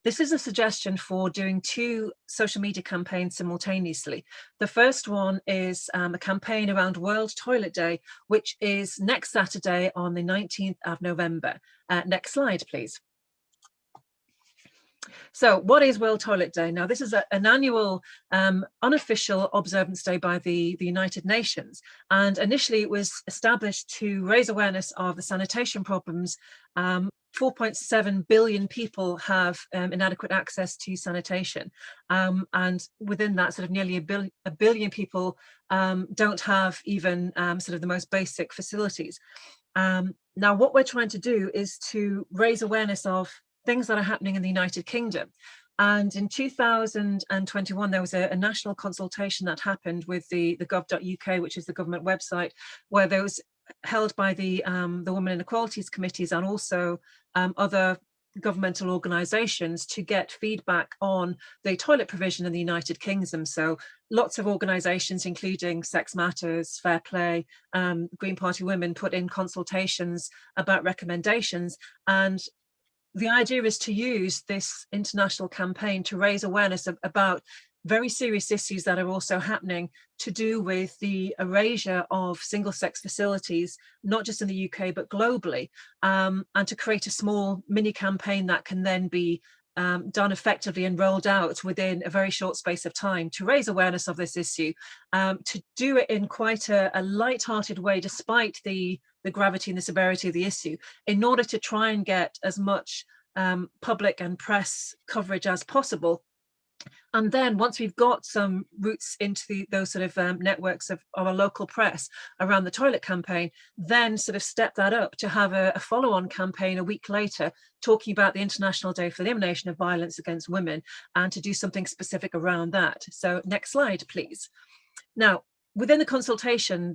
this is a suggestion for doing 2 social media campaigns simultaneously. The first one is a campaign around World Toilet Day, which is next Saturday on the 19th of November. Next slide, please. So what is World Toilet Day? Now, this is an annual unofficial observance day by the United Nations. And initially it was established to raise awareness of the sanitation problems. 4.7 billion people have inadequate access to sanitation. And within that, sort of nearly a billion people don't have even sort of the most basic facilities. Now, what we're trying to do is to raise awareness of things that are happening in the United Kingdom. And in 2021, there was a national consultation that happened with the gov.uk, which is the government website, where there was held by the Women Inequalities Committees and also other governmental organisations to get feedback on the toilet provision in the United Kingdom. So lots of organisations, including Sex Matters, Fair Play, Green Party Women, put in consultations about recommendations. And the idea is to use this international campaign to raise awareness about very serious issues that are also happening to do with the erasure of single-sex facilities, not just in the UK, but globally, and to create a small mini campaign that can then be done effectively and rolled out within a very short space of time to raise awareness of this issue, to do it in quite a light-hearted way, despite the gravity and the severity of the issue, in order to try and get as much public and press coverage as possible. And then once we've got some roots into those sort of networks of our local press around the toilet campaign, then sort of step that up to have a follow-on campaign a week later talking about the International Day for the Elimination of Violence Against Women, and to do something specific around that. So next slide, please. Now, within the consultation,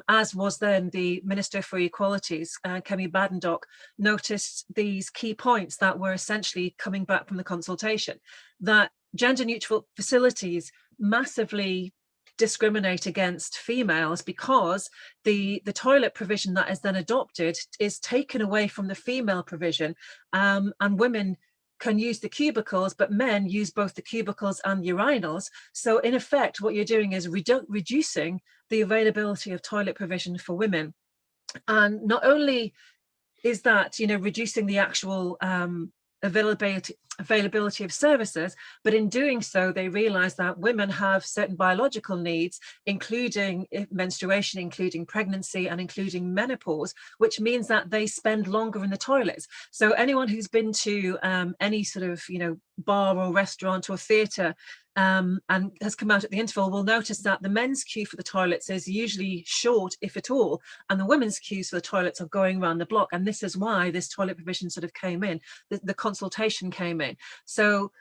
as was then the Minister for Equalities, Kemi Badenoch, noticed these key points that were essentially coming back from the consultation, that gender neutral facilities massively discriminate against females because the toilet provision that is then adopted is taken away from the female provision, and women can use the cubicles, but men use both the cubicles and urinals. So in effect, what you're doing is reducing the availability of toilet provision for women. And not only is that, reducing the actual availability of services, but in doing so, they realize that women have certain biological needs, including menstruation, including pregnancy, and including menopause, which means that they spend longer in the toilets. So anyone who's been to any sort of, bar or restaurant or theatre and has come out at the interval will notice that the men's queue for the toilets is usually short, if at all, and the women's queues for the toilets are going around the block. And this is why this toilet provision sort of came in, the consultation came in. So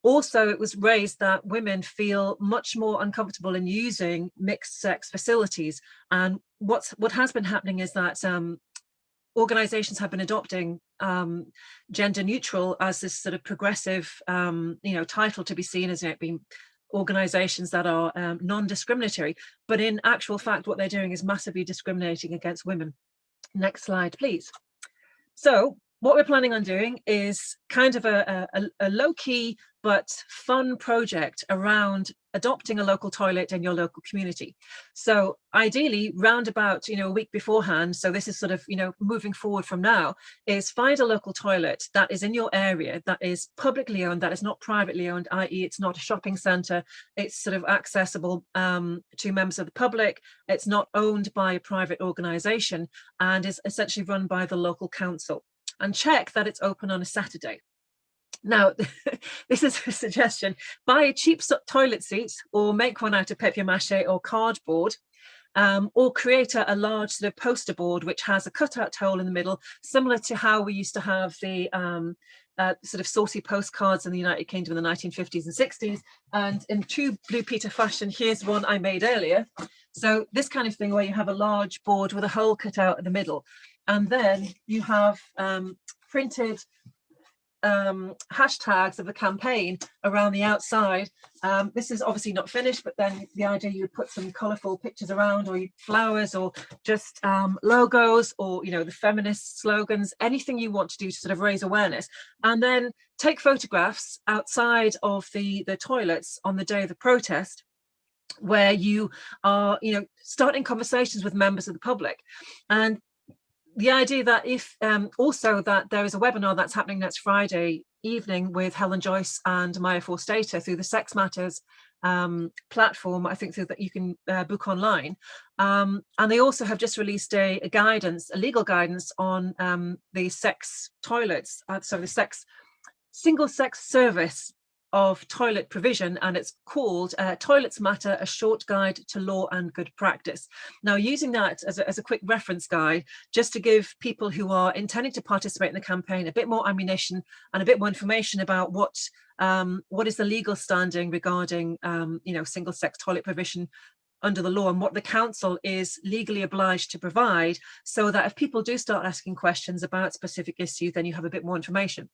also it was raised that women feel much more uncomfortable in using mixed sex facilities. And what has been happening is that organizations have been adopting gender neutral as this sort of progressive title to be seen as being organizations that are non-discriminatory, but in actual fact what they're doing is massively discriminating against women. Next slide, please. So what we're planning on doing is kind of a low-key but fun project around adopting a local toilet in your local community. So ideally, round about a week beforehand, so this is sort of moving forward from now, is find a local toilet that is in your area, that is publicly owned, that is not privately owned, i.e. it's not a shopping centre, it's sort of accessible to members of the public, it's not owned by a private organisation, and is essentially run by the local council. And check that it's open on a Saturday. Now, this is a suggestion. Buy a cheap toilet seat or make one out of papier-mâché or cardboard, or create a large sort of poster board which has a cutout hole in the middle, similar to how we used to have the sort of saucy postcards in the United Kingdom in the 1950s and 60s. And in true Blue Peter fashion, here's one I made earlier. So this kind of thing where you have a large board with a hole cut out in the middle. And then you have printed hashtags of the campaign around the outside. This is obviously not finished, but then the idea you would put some colourful pictures around, or flowers, or just logos, or the feminist slogans, anything you want to do to sort of raise awareness, and then take photographs outside of the toilets on the day of the protest, where you are starting conversations with members of the public. And the idea that if also that there is a webinar that's happening next Friday evening with Helen Joyce and Maya Forstater through the Sex Matters platform, I think, that you can book online. And they also have just released a legal guidance on the sex toilets, so the single sex service of toilet provision, and it's called Toilets Matter, a short guide to law and good practice. Now, using that as a quick reference guide, just to give people who are intending to participate in the campaign a bit more ammunition and a bit more information about what is the legal standing regarding single sex toilet provision under the law, and what the council is legally obliged to provide, so that if people do start asking questions about specific issues, then you have a bit more information.